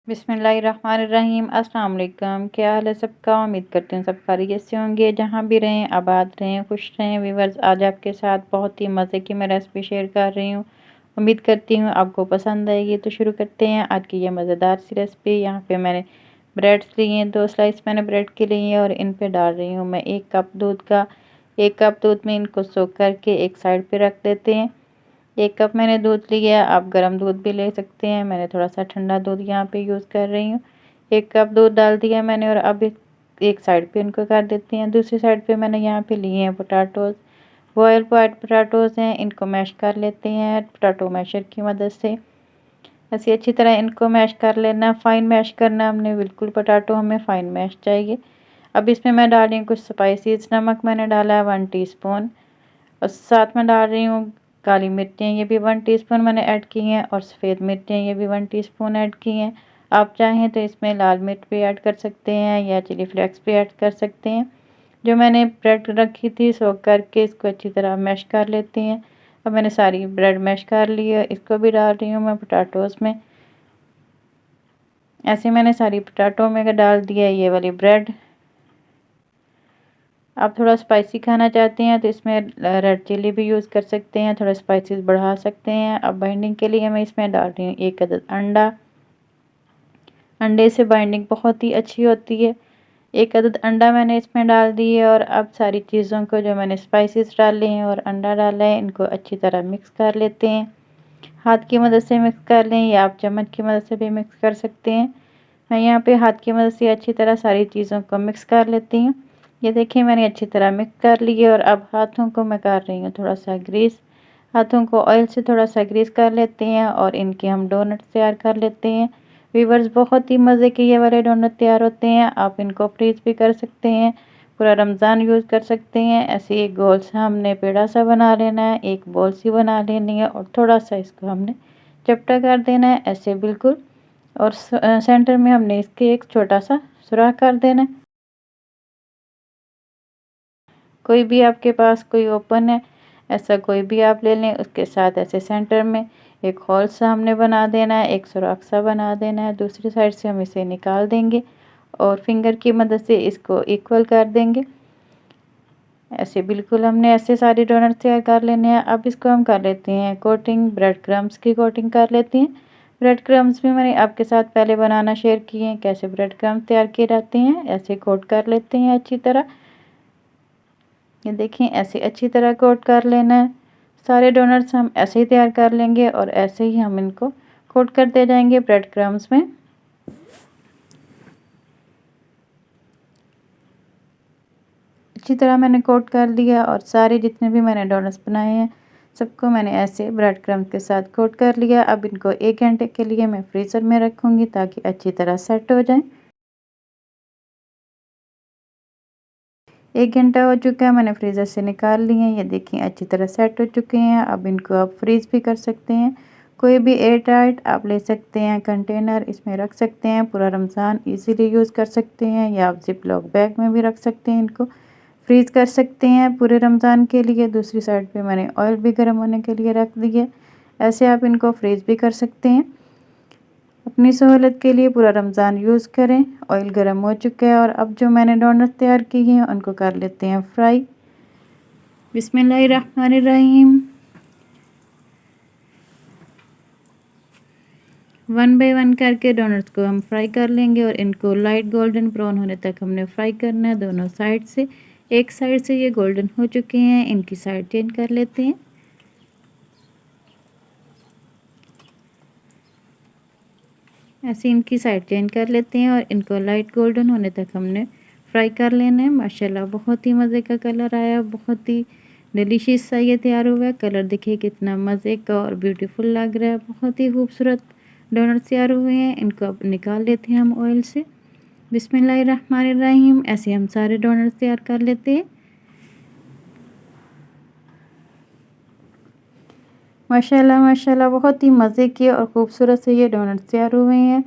बिस्मिल्लाहिर्रहमानिर्रहीम। अस्सलाम वालेकुम। क्या हाल है सबका? उम्मीद करते हैं सब खैरियत से होंगे, जहाँ भी रहें आबाद रहें खुश रहें। व्यूअर्स, आज आपके साथ बहुत ही मज़े की मैं रेसिपी शेयर कर रही हूँ। उम्मीद करती हूँ आपको पसंद आएगी। तो शुरू करते हैं आज की ये मज़ेदार सी रेसिपी। यहाँ पे मैंने ब्रेड्स लिए हैं, 2 स्लाइस मैंने ब्रेड के लिए हैं और इन पे डाल रही हूँ मैं 1 कप दूध का। 1 कप दूध में इनको सोख करके एक साइड पे रख देते हैं। 1 कप मैंने दूध लिया, आप गर्म दूध भी ले सकते हैं। मैंने थोड़ा सा ठंडा दूध यहाँ पे यूज़ कर रही हूँ। 1 कप दूध डाल दिया मैंने और अब एक साइड पे इनको कर देते हैं। दूसरी साइड पे मैंने यहाँ पे लिए हैं पोटैटोज़, बॉयल वाइट पोटैटोज़ हैं। इनको मैश कर लेते हैं पोटैटो मैशर की मदद से। ऐसे अच्छी तरह इनको मैश कर लेना, फ़ाइन मैश करना हमने, बिल्कुल पोटैटो हमें फ़ाइन मैश चाहिए। अब इसमें मैं डाल रही हूँ कुछ स्पाइसेस। नमक मैंने डाला है 1 टीस्पून और साथ में डाल रही हूँ काली मिर्चें, ये भी 1 टीस्पून मैंने ऐड की हैं और सफ़ेद मिर्चें ये भी 1 टीस्पून ऐड की हैं। आप चाहें तो इसमें लाल मिर्च भी ऐड कर सकते हैं या चिली फ्लेक्स भी ऐड कर सकते हैं। जो मैंने ब्रेड रखी थी सोक करके, इसको अच्छी तरह मैश कर लेते हैं। अब मैंने सारी ब्रेड मैश कर ली है, इसको भी डाल रही हूँ मैं पोटैटोज़ में। ऐसे मैंने सारी पोटैटो में डाल दिया ये वाली ब्रेड। आप थोड़ा स्पाइसी खाना चाहते हैं तो इसमें रेड चिली भी यूज़ कर सकते हैं, थोड़ा स्पाइसेस बढ़ा सकते हैं। अब बाइंडिंग के लिए मैं इसमें डाल रही हूँ 1 अदद अंडा। अंडे से बाइंडिंग बहुत ही अच्छी होती है। 1 अदद अंडा मैंने इसमें डाल दी है और अब सारी चीज़ों को जो मैंने स्पाइसेस डाले हैं और अंडा डाला है इनको अच्छी तरह मिक्स कर लेते हैं। हाथ की मदद से मिक्स कर लें या आप चम्मच की मदद से भी मिक्स कर सकते हैं। मैं यहाँ पे हाथ की मदद से अच्छी तरह सारी चीज़ों को मिक्स कर लेती हूँ। ये देखिए मैंने अच्छी तरह मिक्स कर ली है और अब हाथों को मैं कर रही हूँ थोड़ा सा ग्रीस। हाथों को ऑयल से थोड़ा सा ग्रीस कर लेते हैं और इनके हम डोनट तैयार कर लेते हैं। व्यूअर्स, बहुत ही मज़े के ये वाले डोनट तैयार होते हैं। आप इनको फ्रीज़ भी कर सकते हैं, पूरा रमज़ान यूज़ कर सकते हैं। ऐसे एक गोल सा हमने पेड़ा सा बना लेना है, एक बॉल सी बना लेनी है और थोड़ा सा इसको हमने चपटा कर देना है ऐसे बिल्कुल। और सेंटर में हमने इसके एक छोटा सा सुराख कर देना है। कोई भी आपके पास कोई ओपन है, ऐसा कोई भी आप ले लें, उसके साथ ऐसे सेंटर में एक होल सा हमने बना देना है, एक सुराख सा बना देना है। दूसरी साइड से हम इसे निकाल देंगे और फिंगर की मदद से इसको इक्वल कर देंगे। ऐसे बिल्कुल हमने ऐसे सारे डोनट तैयार कर लेने हैं। अब इसको हम कर लेते हैं कोटिंग, ब्रेड क्रम्स की कोटिंग कर लेते हैं। ब्रेड क्रम्स भी मैंने आपके साथ पहले बनाना शेयर किए हैं, कैसे ब्रेड क्रम्स तैयार किए जाते हैं। ऐसे कोट कर लेते हैं अच्छी तरह। ये देखें ऐसे अच्छी तरह कोट कर लेना है। सारे डोनट्स हम ऐसे ही तैयार कर लेंगे और ऐसे ही हम इनको कोट करते जाएंगे ब्रेड क्रम्स में। अच्छी तरह मैंने कोट कर लिया और सारे जितने भी मैंने डोनट्स बनाए हैं सबको मैंने ऐसे ब्रेड क्रम्स के साथ कोट कर लिया। अब इनको 1 घंटे के लिए मैं फ्रीज़र में रखूँगी ताकि अच्छी तरह सेट हो जाए। 1 घंटा हो चुका है, मैंने फ्रीज़र से निकाल लिए हैं। ये देखिए अच्छी तरह सेट हो चुके हैं। अब इनको आप फ्रीज़ भी कर सकते हैं। कोई भी एयर टाइट आप ले सकते हैं कंटेनर, इसमें रख सकते हैं। पूरा रमज़ान इजीली यूज़ कर सकते हैं या आप ज़िप लॉक बैग में भी रख सकते हैं। इनको फ्रीज़ कर सकते हैं पूरे रमज़ान के लिए। दूसरी साइड पे मैंने ऑयल भी गर्म होने के लिए रख दी है। ऐसे आप इनको फ्रीज़ भी कर सकते हैं। अपनी सहूलत के लिए पूरा रमज़ान यूज़ करें। ऑयल गर्म हो चुका है और अब जो मैंने डोनट तैयार की हैं उनको कर लेते हैं फ्राई। बिस्मिल्लाहिर्रहमानिर्रहीम। 1 बाय 1 करके डोनट्स को हम फ्राई कर लेंगे और इनको लाइट गोल्डन ब्राउन होने तक हमने फ्राई करना है दोनों साइड से। एक साइड से ये गोल्डन हो चुके हैं, इनकी साइड चेंज कर लेते हैं। ऐसे इनकी साइड चेंज कर लेते हैं और इनको लाइट गोल्डन होने तक हमने फ्राई कर लेना है। माशाल्लाह बहुत ही मज़े का कलर आया, बहुत ही डिलीशियस सा ये तैयार हुआ है। कलर देखिए कितना मज़े का और ब्यूटीफुल लग रहा है। बहुत ही खूबसूरत डोनट तैयार हुए हैं। इनको अब निकाल लेते हैं हम ऑयल से। बिस्मिल्लाहिर्रहमानिर्रहीम। ऐसे हम सारे डोनट तैयार कर लेते हैं। माशाल्लाह माशाल्लाह बहुत ही मज़े के और ख़ूबसूरत से ये डोनट तैयार हुए हैं।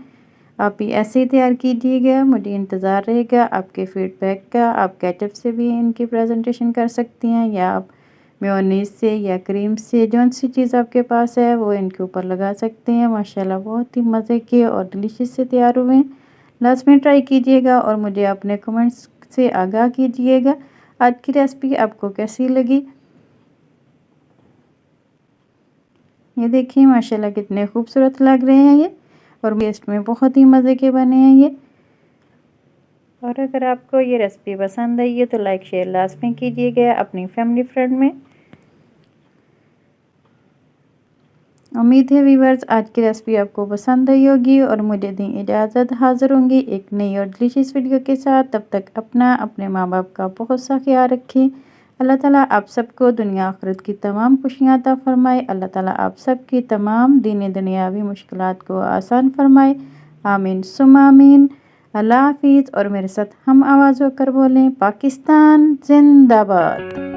आप भी ऐसे ही तैयार कीजिएगा, मुझे इंतज़ार रहेगा आपके फ़ीडबैक का। आप केचप से भी इनकी प्रेजेंटेशन कर सकती हैं या आप मेयोनीज़ से या क्रीम से, जौन सी चीज़ आपके पास है वो इनके ऊपर लगा सकते हैं। माशाल्लाह बहुत ही मज़े के और डिलीशियस से तैयार हुए हैं। लास्ट में ट्राई कीजिएगा और मुझे अपने कमेंट्स से आगाह कीजिएगा आज की रेसिपी आपको कैसी लगी। ये देखिए माशाल्लाह कितने खूबसूरत लग रहे हैं ये, और टेस्ट में बहुत ही मज़े के बने हैं ये। और अगर आपको ये रेसिपी पसंद आई है तो लाइक शेयर लाजमी कीजिएगा अपनी फैमिली फ्रेंड में। उम्मीद है व्यूअर्स आज की रेसिपी आपको पसंद आई होगी, और मुझे दी इजाज़त, हाज़िर होंगी एक नई और डिलीशियस वीडियो के साथ। तब तक अपना अपने माँ बाप का बहुत सा ख्याल रखें। अल्लाह ताला आप सबको दुनिया आखिरत की तमाम खुशियाँ अता फ़रमाए। अल्लाह ताला आप सबकी तमाम दीनी दुनियावी मुश्किलात को आसान फ़रमाए। आमीन सुम्मा आमीन। अल्लाह हाफ़िज़। और मेरे साथ हम आवाज़ होकर बोलें, पाकिस्तान ज़िंदाबाद।